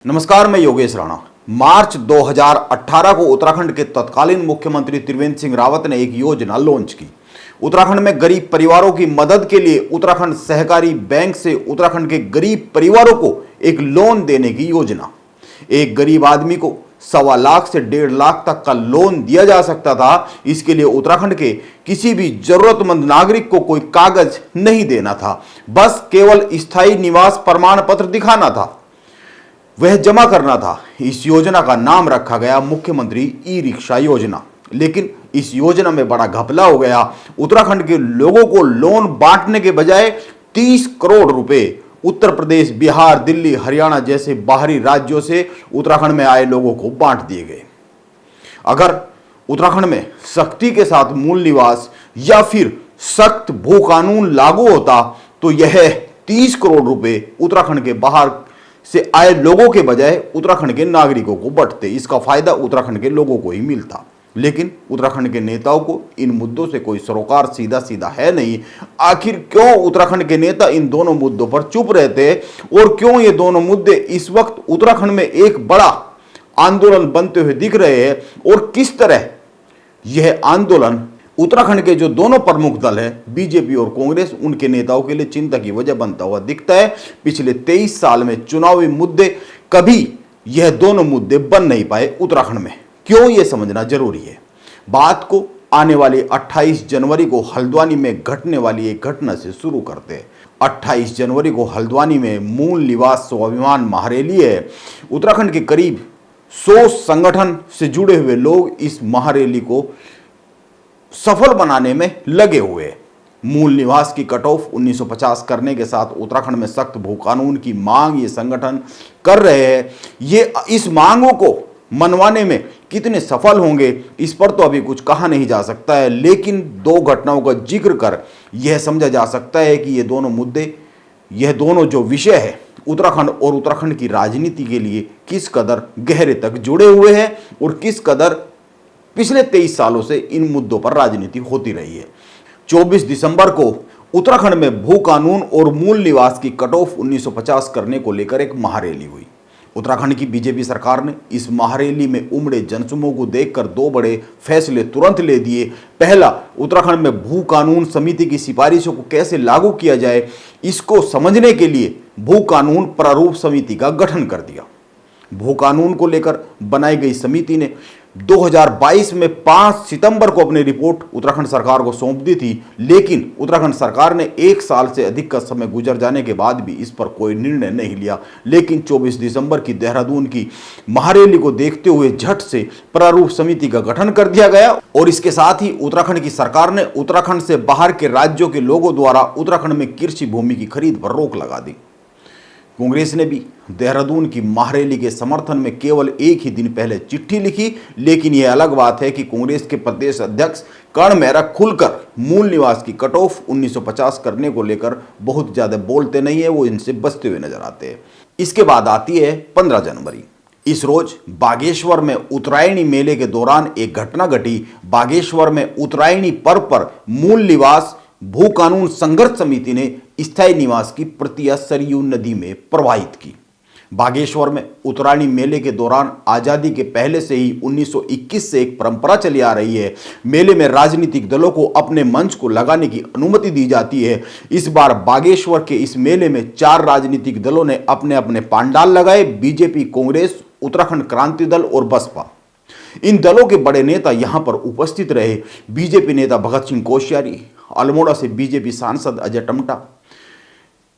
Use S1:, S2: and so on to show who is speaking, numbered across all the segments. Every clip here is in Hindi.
S1: नमस्कार, मैं योगेश राणा। मार्च 2018 को उत्तराखंड के तत्कालीन मुख्यमंत्री त्रिवेंद्र सिंह रावत ने एक योजना लॉन्च की। उत्तराखंड में गरीब परिवारों की मदद के लिए उत्तराखंड सहकारी बैंक से उत्तराखंड के गरीब परिवारों को एक लोन देने की योजना। एक गरीब आदमी को 1.25 लाख से 1.5 लाख तक का लोन दिया जा सकता था। इसके लिए उत्तराखंड के किसी भी जरूरतमंद नागरिक को कोई कागज नहीं देना था, बस केवल स्थायी निवास प्रमाण पत्र दिखाना था, वह जमा करना था। इस योजना का नाम रखा गया मुख्यमंत्री ई रिक्शा योजना। लेकिन इस योजना में बड़ा घपला हो गया। उत्तराखंड के लोगों को लोन बांटने के बजाय 30 करोड़ रुपए उत्तर प्रदेश, बिहार, दिल्ली, हरियाणा जैसे बाहरी राज्यों से उत्तराखंड में आए लोगों को बांट दिए गए। अगर उत्तराखंड में सख्ती के साथ मूल निवास या फिर सख्त भू कानून लागू होता तो यह 30 करोड़ रुपए उत्तराखंड के बाहर से आए लोगों के बजाय उत्तराखंड के नागरिकों को बंटते। इसका फायदा उत्तराखंड के लोगों को ही मिलता। लेकिन उत्तराखंड के नेताओं को इन मुद्दों से कोई सरोकार सीधा सीधा है नहीं। आखिर क्यों उत्तराखंड के नेता इन दोनों मुद्दों पर चुप रहते हैं और क्यों ये दोनों मुद्दे इस वक्त उत्तराखंड में एक बड़ा आंदोलन बनते हुए दिख रहे हैं और किस तरह यह आंदोलन उत्तराखंड के जो दोनों प्रमुख दल हैं, बीजेपी और कांग्रेस, उनके नेताओं के लिए चिंता की वजह बनता हुआ दिखता है। पिछले 23 साल में चुनावी मुद्दे कभी यह दोनों मुद्दे बन नहीं पाए उत्तराखंड में। क्यों, यह समझना जरूरी है। बात को आने वाली 28 जनवरी को हल्द्वानी में घटने वाली एक घटना से शुरू करते हैं। 28 जनवरी को हल्द्वानी में मूल निवास स्वाभिमान महारैली है। उत्तराखंड के करीब 100 संगठन से जुड़े हुए लोग इस महारैली को सफल बनाने में लगे हुए हैं। मूल निवास की कट ऑफ 1950 करने के साथ उत्तराखंड में सख्त भू कानून की मांग ये संगठन कर रहे हैं। ये इस मांगों को मनवाने में कितने सफल होंगे इस पर तो अभी कुछ कहा नहीं जा सकता है। लेकिन दो घटनाओं का जिक्र कर यह समझा जा सकता है कि ये दोनों मुद्दे, यह दोनों जो विषय है उत्तराखंड और उत्तराखंड की राजनीति के लिए किस कदर गहरे तक जुड़े हुए हैं और किस कदर पिछले 23 सालों से इन मुद्दों पर राजनीति होती रही है। 24 दिसंबर को उत्तराखंड में भू कानून और मूल निवास की कट ऑफ 1950 करने को लेकर एक महारैली हुई। उत्तराखंड की बीजेपी सरकार ने इस महारैली में उमड़े जनसमूह को देखकर दो बड़े फैसले तुरंत ले दिए। पहला, उत्तराखंड में भू कानून समिति की सिफारिशों को कैसे लागू किया जाए, इसको समझने के लिए भू कानून प्रारूप समिति का गठन कर दिया। भू कानून को लेकर बनाई गई समिति ने 2022 में 5 सितंबर को अपनी रिपोर्ट उत्तराखंड सरकार को सौंप दी थी। लेकिन उत्तराखंड सरकार ने 1 साल से अधिक का समय गुजर जाने के बाद भी इस पर कोई निर्णय नहीं लिया। लेकिन 24 दिसंबर की देहरादून की महारैली को देखते हुए झट से प्रारूप समिति का गठन कर दिया गया और इसके साथ ही उत्तराखंड की सरकार ने उत्तराखंड से बाहर के राज्यों के लोगों द्वारा उत्तराखंड में कृषि भूमि की खरीद पर रोक लगा दी। कांग्रेस ने भी देहरादून की महारैली के समर्थन में केवल एक ही दिन पहले चिट्ठी लिखी। लेकिन यह अलग बात है कि कांग्रेस के प्रदेश अध्यक्ष कर्ण मेहरा खुलकर मूल निवास की कट ऑफ 1950 करने को लेकर बहुत ज्यादा बोलते नहीं है, वो इनसे बचते हुए नजर आते हैं। इसके बाद आती है 15 जनवरी। इस रोज बागेश्वर में उत्तरायणी मेले के दौरान एक घटना घटी। बागेश्वर में उत्तरायणी पर्व पर मूल निवास भू कानून संघर्ष समिति ने स्थायी निवास की प्रतियां सरयू नदी में प्रवाहित की। बागेश्वर में उत्तरायणी मेले के दौरान आजादी के पहले से ही 1921 से एक परंपरा चली आ रही है। मेले में राजनीतिक दलों को अपने मंच को लगाने की अनुमति दी जाती है। इस बार बागेश्वर के इस मेले में 4 राजनीतिक दलों ने अपने अपने पांडाल लगाए। बीजेपी, कांग्रेस, उत्तराखंड क्रांति दल और बसपा, इन दलों के बड़े नेता यहां पर उपस्थित रहे। बीजेपी नेता भगत सिंह कोश्यारी, अल्मोड़ा से बीजेपी सांसद अजय टम्टा,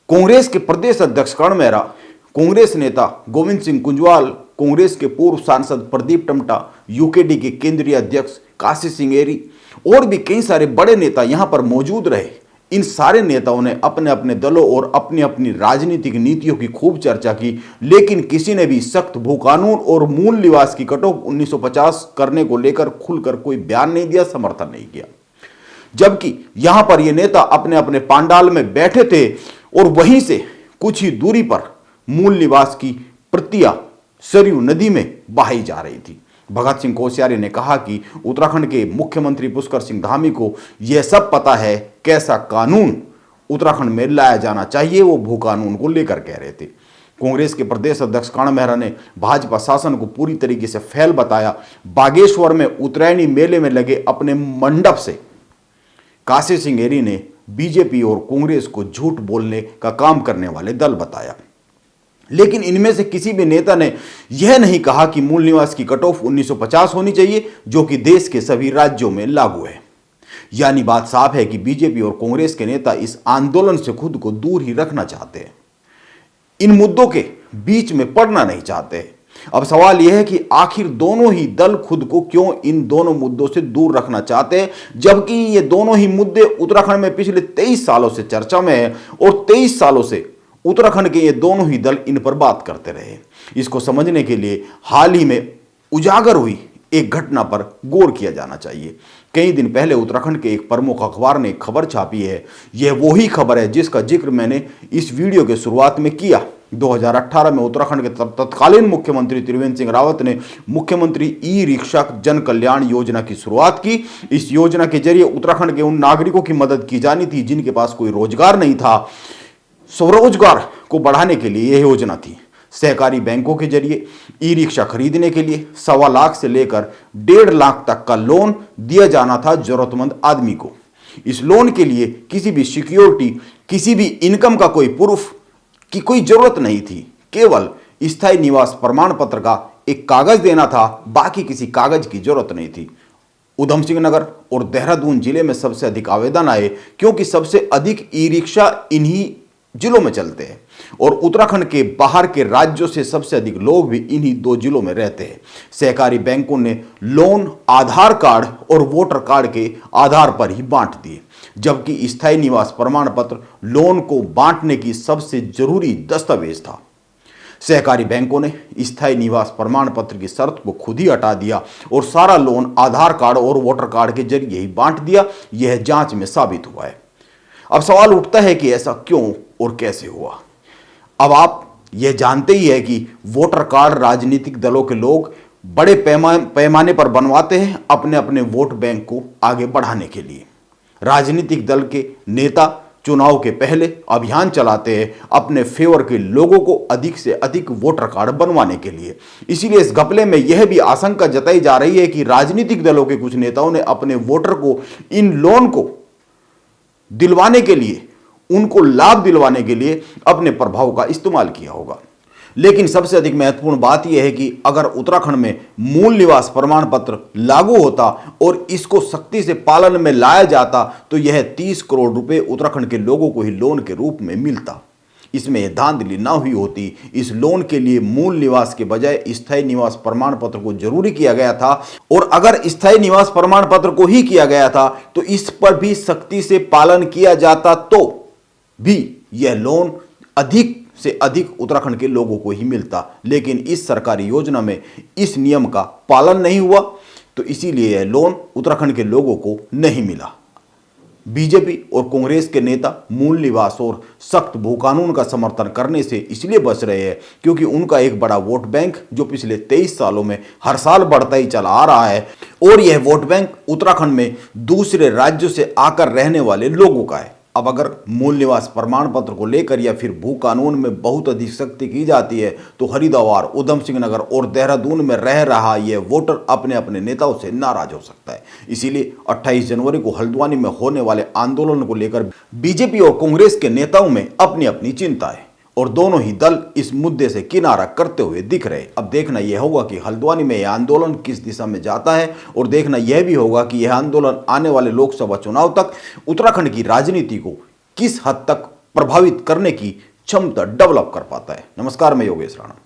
S1: कांग्रेस के प्रदेश अध्यक्ष कर्ण मेहरा, कांग्रेस नेता गोविंद सिंह कुंजवाल, कांग्रेस के पूर्व सांसद प्रदीप टम्टा, यूकेडी के केंद्रीय अध्यक्ष काशी सिंह एरी और भी कई सारे बड़े नेता यहां पर मौजूद रहे। इन सारे नेताओं ने अपने अपने दलों और अपनी अपनी राजनीतिक नीतियों की खूब चर्चा की। लेकिन किसी ने भी सख्त भू कानून और मूल निवास की कट ऑफ 1950 करने को लेकर खुलकर कोई बयान नहीं दिया, समर्थन नहीं किया। जबकि यहां पर ये नेता अपने अपने पांडाल में बैठे थे और वहीं से कुछ ही दूरी पर मूल निवास की प्रतियां सरयू नदी में बहाई जा रही थी। भगत सिंह कोश्यारी ने कहा कि उत्तराखंड के मुख्यमंत्री पुष्कर सिंह धामी को यह सब पता है कैसा कानून उत्तराखंड में लाया जाना चाहिए। वो भू कानून को लेकर कह रहे थे। कांग्रेस के प्रदेश अध्यक्ष कान्हा मेहरा ने भाजपा शासन को पूरी तरीके से फेल बताया। बागेश्वर में उत्तरायणी मेले में लगे अपने मंडप से काशी सिंह एरी ने बीजेपी और कांग्रेस को झूठ बोलने का काम करने वाले दल बताया। लेकिन इनमें से किसी भी नेता ने यह नहीं कहा कि मूल निवास की कट ऑफ 1950 होनी चाहिए, जो कि देश के सभी राज्यों में लागू है। यानी बात साफ है कि बीजेपी और कांग्रेस के नेता इस आंदोलन से खुद को दूर ही रखना चाहते हैं, इन मुद्दों के बीच में पड़ना नहीं चाहते। अब सवाल यह है कि आखिर दोनों ही दल खुद को क्यों इन दोनों मुद्दों से दूर रखना चाहते हैं, जबकि ये दोनों ही मुद्दे उत्तराखंड में पिछले 23 सालों से चर्चा में है और 23 सालों से उत्तराखंड के ये दोनों ही दल इन पर बात करते रहे। इसको समझने के लिए हाल ही में उजागर हुई एक घटना पर गौर किया जाना चाहिए। कई दिन पहले उत्तराखंड के एक प्रमुख अखबार ने एक खबर छापी है। यह वही खबर है जिसका जिक्र मैंने इस वीडियो के शुरुआत में किया। 2018 में उत्तराखंड के तत्कालीन मुख्यमंत्री त्रिवेंद्र सिंह रावत ने मुख्यमंत्री ई रिक्शा जन कल्याण योजना की शुरुआत की। इस योजना के जरिए उत्तराखंड के उन नागरिकों की मदद की जानी थी जिनके पास कोई रोजगार नहीं था। स्वरोजगार को बढ़ाने के लिए यह योजना थी। सहकारी बैंकों के जरिए ई रिक्शा खरीदने के लिए 1.25 लाख से लेकर 1.5 लाख तक का लोन दिया जाना था जरूरतमंद आदमी को। इस लोन के लिए किसी भी सिक्योरिटी, किसी भी इनकम का कोई प्रूफ की कोई जरूरत नहीं थी। केवल स्थायी निवास प्रमाण पत्र का एक कागज देना था, बाकी किसी कागज की जरूरत नहीं थी। उधम सिंह नगर और देहरादून जिले में सबसे अधिक आवेदन आए, क्योंकि सबसे अधिक ई रिक्शा इन्हीं जिलों में चलते हैं और उत्तराखंड के बाहर के राज्यों से सबसे अधिक लोग भी इन्हीं 2 जिलों में रहते हैं। सहकारी बैंकों ने लोन आधार कार्ड और वोटर कार्ड के आधार पर ही बांट दिए, जबकि स्थायी निवास प्रमाण पत्र लोन को बांटने की सबसे जरूरी दस्तावेज था। सहकारी बैंकों ने स्थायी निवास प्रमाण पत्र की शर्त को खुद ही हटा दिया और सारा लोन आधार कार्ड और वोटर कार्ड के जरिए ही बांट दिया। यह जांच में साबित हुआ है। अब सवाल उठता है कि ऐसा क्यों और कैसे हुआ। अब आप यह जानते ही है कि वोटर कार्ड राजनीतिक दलों के लोग बड़े पैमाने पर बनवाते हैं अपने अपने वोट बैंक को आगे बढ़ाने के लिए। राजनीतिक दल के नेता चुनाव के पहले अभियान चलाते हैं अपने फेवर के लोगों को अधिक से अधिक वोटर कार्ड बनवाने के लिए। इसीलिए इस घपले में यह भी आशंका जताई जा रही है कि राजनीतिक दलों के कुछ नेताओं ने अपने वोटर को इन लोन को दिलवाने के लिए, उनको लाभ दिलवाने के लिए अपने प्रभाव का इस्तेमाल किया होगा। लेकिन सबसे अधिक महत्वपूर्ण बात यह है कि अगर उत्तराखंड में मूल निवास प्रमाण पत्र लागू होता और इसको सख्ती से पालन में लाया जाता तो यह 30 करोड़ रुपए उत्तराखंड के लोगों को ही लोन के रूप में मिलता। इसमें धांधली ना हुई होती। इस लोन के लिए मूल निवास के बजाय स्थायी निवास प्रमाण पत्र को जरूरी किया गया था, और अगर स्थायी निवास प्रमाण पत्र को ही किया गया था तो इस पर भी सख्ती से पालन किया जाता तो भी यह लोन अधिक से अधिक उत्तराखंड के लोगों को ही मिलता। लेकिन इस सरकारी योजना में इस नियम का पालन नहीं हुआ, तो इसीलिए यह लोन उत्तराखंड के लोगों को नहीं मिला। बीजेपी और कांग्रेस के नेता मूल निवास और सख्त भू कानून का समर्थन करने से इसलिए बच रहे हैं क्योंकि उनका एक बड़ा वोट बैंक जो पिछले 23 सालों में हर साल बढ़ता ही चला आ रहा है, और यह वोट बैंक उत्तराखंड में दूसरे राज्यों से आकर रहने वाले लोगों का है। अब अगर मूल निवास प्रमाण पत्र को लेकर या फिर भू कानून में बहुत अधिक सख्ती की जाती है तो हरिद्वार, उधम सिंह नगर और देहरादून में रह रहा यह वोटर अपने अपने नेताओं से नाराज हो सकता है। इसीलिए 28 जनवरी को हल्द्वानी में होने वाले आंदोलन को लेकर बीजेपी और कांग्रेस के नेताओं में अपनी अपनी चिंता है और दोनों ही दल इस मुद्दे से किनारा करते हुए दिख रहे। अब देखना यह होगा कि हल्द्वानी में यह आंदोलन किस दिशा में जाता है, और देखना यह भी होगा कि यह आंदोलन आने वाले लोकसभा चुनाव तक उत्तराखंड की राजनीति को किस हद तक प्रभावित करने की क्षमता डेवलप कर पाता है। नमस्कार, मैं योगेश राणा।